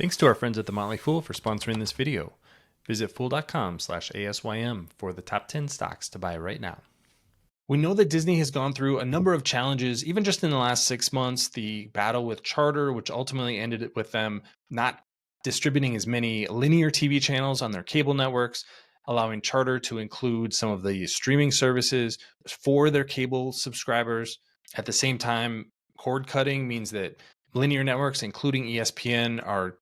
Thanks to our friends at The Motley Fool for sponsoring this video. Visit fool.com/ASYM for the top 10 stocks to buy right now. We know that Disney has gone through a number of challenges, even just in the last 6 months. The battle with Charter, which ultimately ended with them not distributing as many linear TV channels on their cable networks, allowing Charter to include some of the streaming services for their cable subscribers. At the same time, cord cutting means that linear networks, including ESPN, are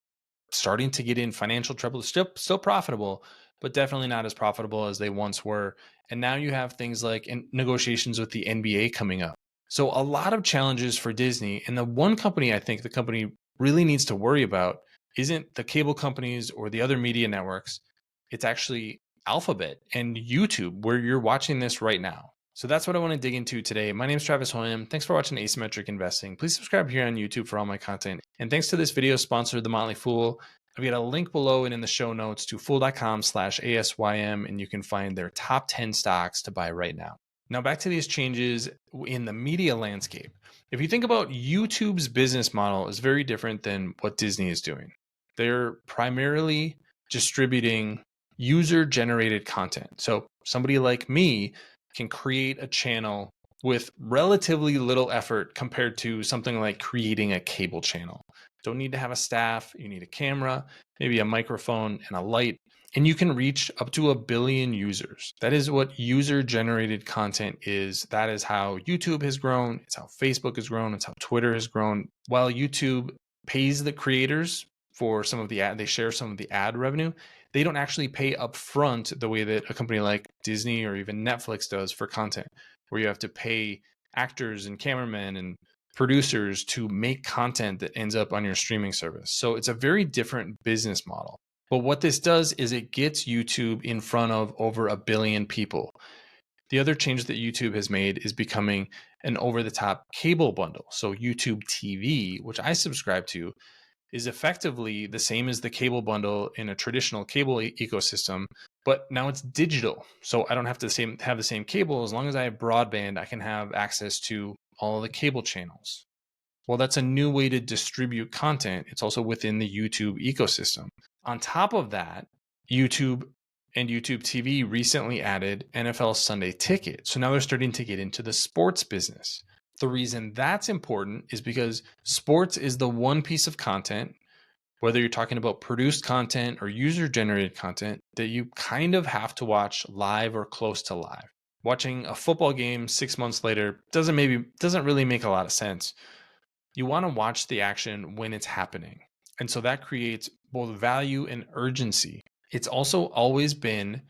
starting to get in financial trouble. Still profitable, but definitely not as profitable as they once were. And now you have things like negotiations with the NBA coming up. So a lot of challenges for Disney. And the one company I think the company really needs to worry about isn't the cable companies or the other media networks. It's actually Alphabet and YouTube, where you're watching this right now. So that's what I want to dig into today. My name is Travis Hoyam. Thanks for watching Asymmetric Investing. Please subscribe here on YouTube for all my content. And thanks to this video sponsor, The Motley Fool. I've got a link below and in the show notes to fool.com/ASYM, and you can find their top 10 stocks to buy right now. Now back to these changes in the media landscape. If you think about YouTube's business model is very different than what Disney is doing. They're primarily distributing user-generated content. So somebody like me can create a channel with relatively little effort compared to something like creating a cable channel. Don't need to have a staff. You need a camera, maybe a microphone and a light, and you can reach up to 1 billion users. That is what user-generated content is. That is how YouTube has grown. It's how Facebook has grown. It's how Twitter has grown. While YouTube pays the creators for some of the ad, they share some of the ad revenue. They don't actually pay upfront the way that a company like Disney or even Netflix does for content, where you have to pay actors and cameramen and producers to make content that ends up on your streaming service. So it's a very different business model. But what this does is it gets YouTube in front of over 1 billion people. The other change that YouTube has made is becoming an over-the-top cable bundle. So YouTube TV, which I subscribe to, is effectively the same as the cable bundle in a traditional cable ecosystem, but now it's digital. So I don't have to have the same cable. As long as I have broadband, I can have access to all of the cable channels. Well, that's a new way to distribute content. It's also within the YouTube ecosystem. On top of that, YouTube and YouTube TV recently added NFL Sunday Ticket. So now they're starting to get into the sports business. The reason that's important is because sports is the one piece of content, whether you're talking about produced content or user-generated content, that you kind of have to watch live or close to live. Watching a football game 6 months later doesn't really make a lot of sense. You want to watch the action when it's happening. And so that creates both value and urgency. It's also always been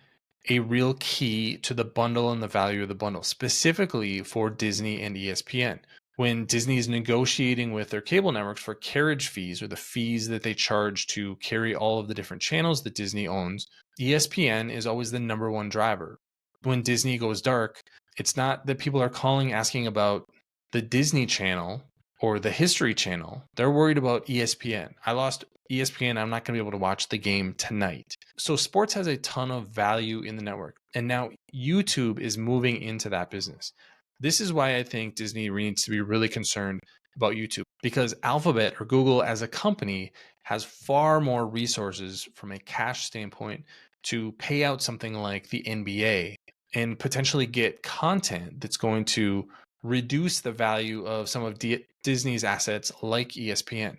a real key to the bundle and the value of the bundle, specifically for Disney and ESPN. When Disney is negotiating with their cable networks for carriage fees, or the fees that they charge to carry all of the different channels that Disney owns, ESPN is always the number one driver. When Disney goes dark, it's not that people are calling asking about the Disney Channel or the History Channel. They're worried about ESPN. I lost ESPN. I'm not going to be able to watch the game tonight. So sports has a ton of value in the network. And now YouTube is moving into that business. This is why I think Disney needs to be really concerned about YouTube, because Alphabet or Google as a company has far more resources from a cash standpoint to pay out something like the NBA and potentially get content that's going to reduce the value of some of Disney's assets like ESPN.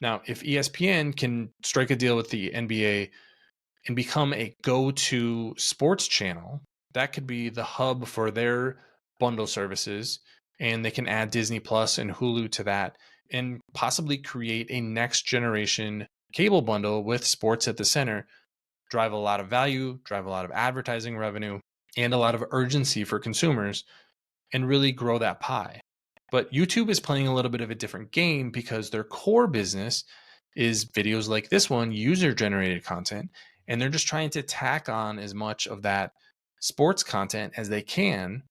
Now, if ESPN can strike a deal with the NBA and become a go-to sports channel, that could be the hub for their bundle services, and they can add Disney Plus and Hulu to that and possibly create a next generation cable bundle with sports at the center, drive a lot of value, drive a lot of advertising revenue, and a lot of urgency for consumers, and really grow that pie. But YouTube is playing a little bit of a different game because their core business is videos like this one, user-generated content, and they're just trying to tack on as much of that sports content as they can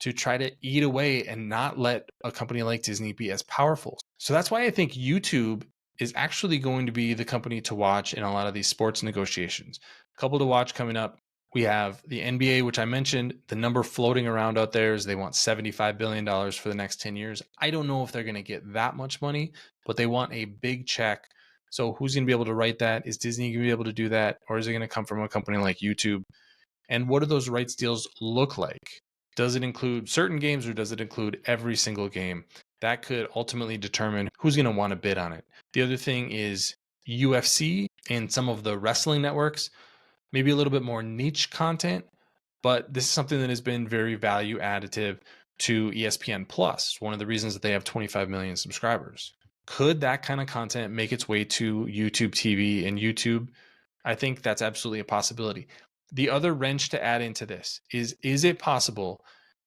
to try to eat away and not let a company like Disney be as powerful. So that's why I think YouTube is actually going to be the company to watch in a lot of these sports negotiations. A couple to watch coming up. We have the NBA, which I mentioned. The number floating around out there is they want $75 billion for the next 10 years. I don't know if they're going to get that much money, but they want a big check So who's going to be able to write that? Is Disney going to be able to do that? Or is it going to come from a company like YouTube? And what do those rights deals look like? Does it include certain games or does it include every single game? That could ultimately determine who's going to want to bid on it. The other thing is UFC and some of the wrestling networks, maybe a little bit more niche content, but this is something that has been very value additive to ESPN Plus. One of the reasons that they have 25 million subscribers. Could that kind of content make its way to YouTube TV and YouTube? I think that's absolutely a possibility. The other wrench to add into this is it possible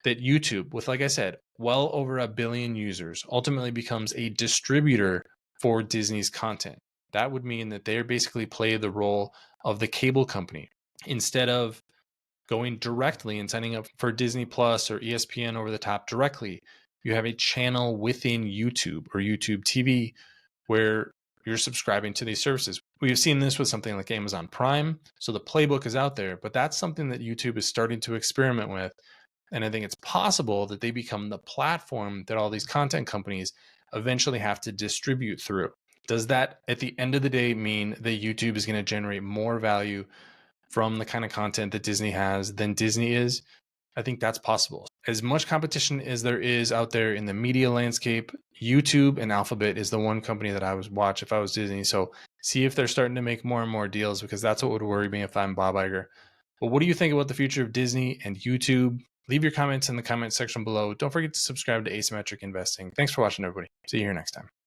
that YouTube, with, like I said, well over 1 billion users, ultimately becomes a distributor for Disney's content? That would mean that they basically play the role of the cable company. Instead of going directly and signing up for Disney Plus or ESPN over the top directly, you have a channel within YouTube or YouTube TV where you're subscribing to these services. We've seen this with something like Amazon Prime. So the playbook is out there, but that's something that YouTube is starting to experiment with. And I think it's possible that they become the platform that all these content companies eventually have to distribute through. Does that, at the end of the day, mean that YouTube is going to generate more value from the kind of content that Disney has than Disney is? I think that's possible. As much competition as there is out there in the media landscape, YouTube and Alphabet is the one company that I would watch if I was Disney. So see if they're starting to make more and more deals, because that's what would worry me if I'm Bob Iger. But what do you think about the future of Disney and YouTube? Leave your comments in the comment section below. Don't forget to subscribe to Asymmetric Investing. Thanks for watching, everybody. See you here next time.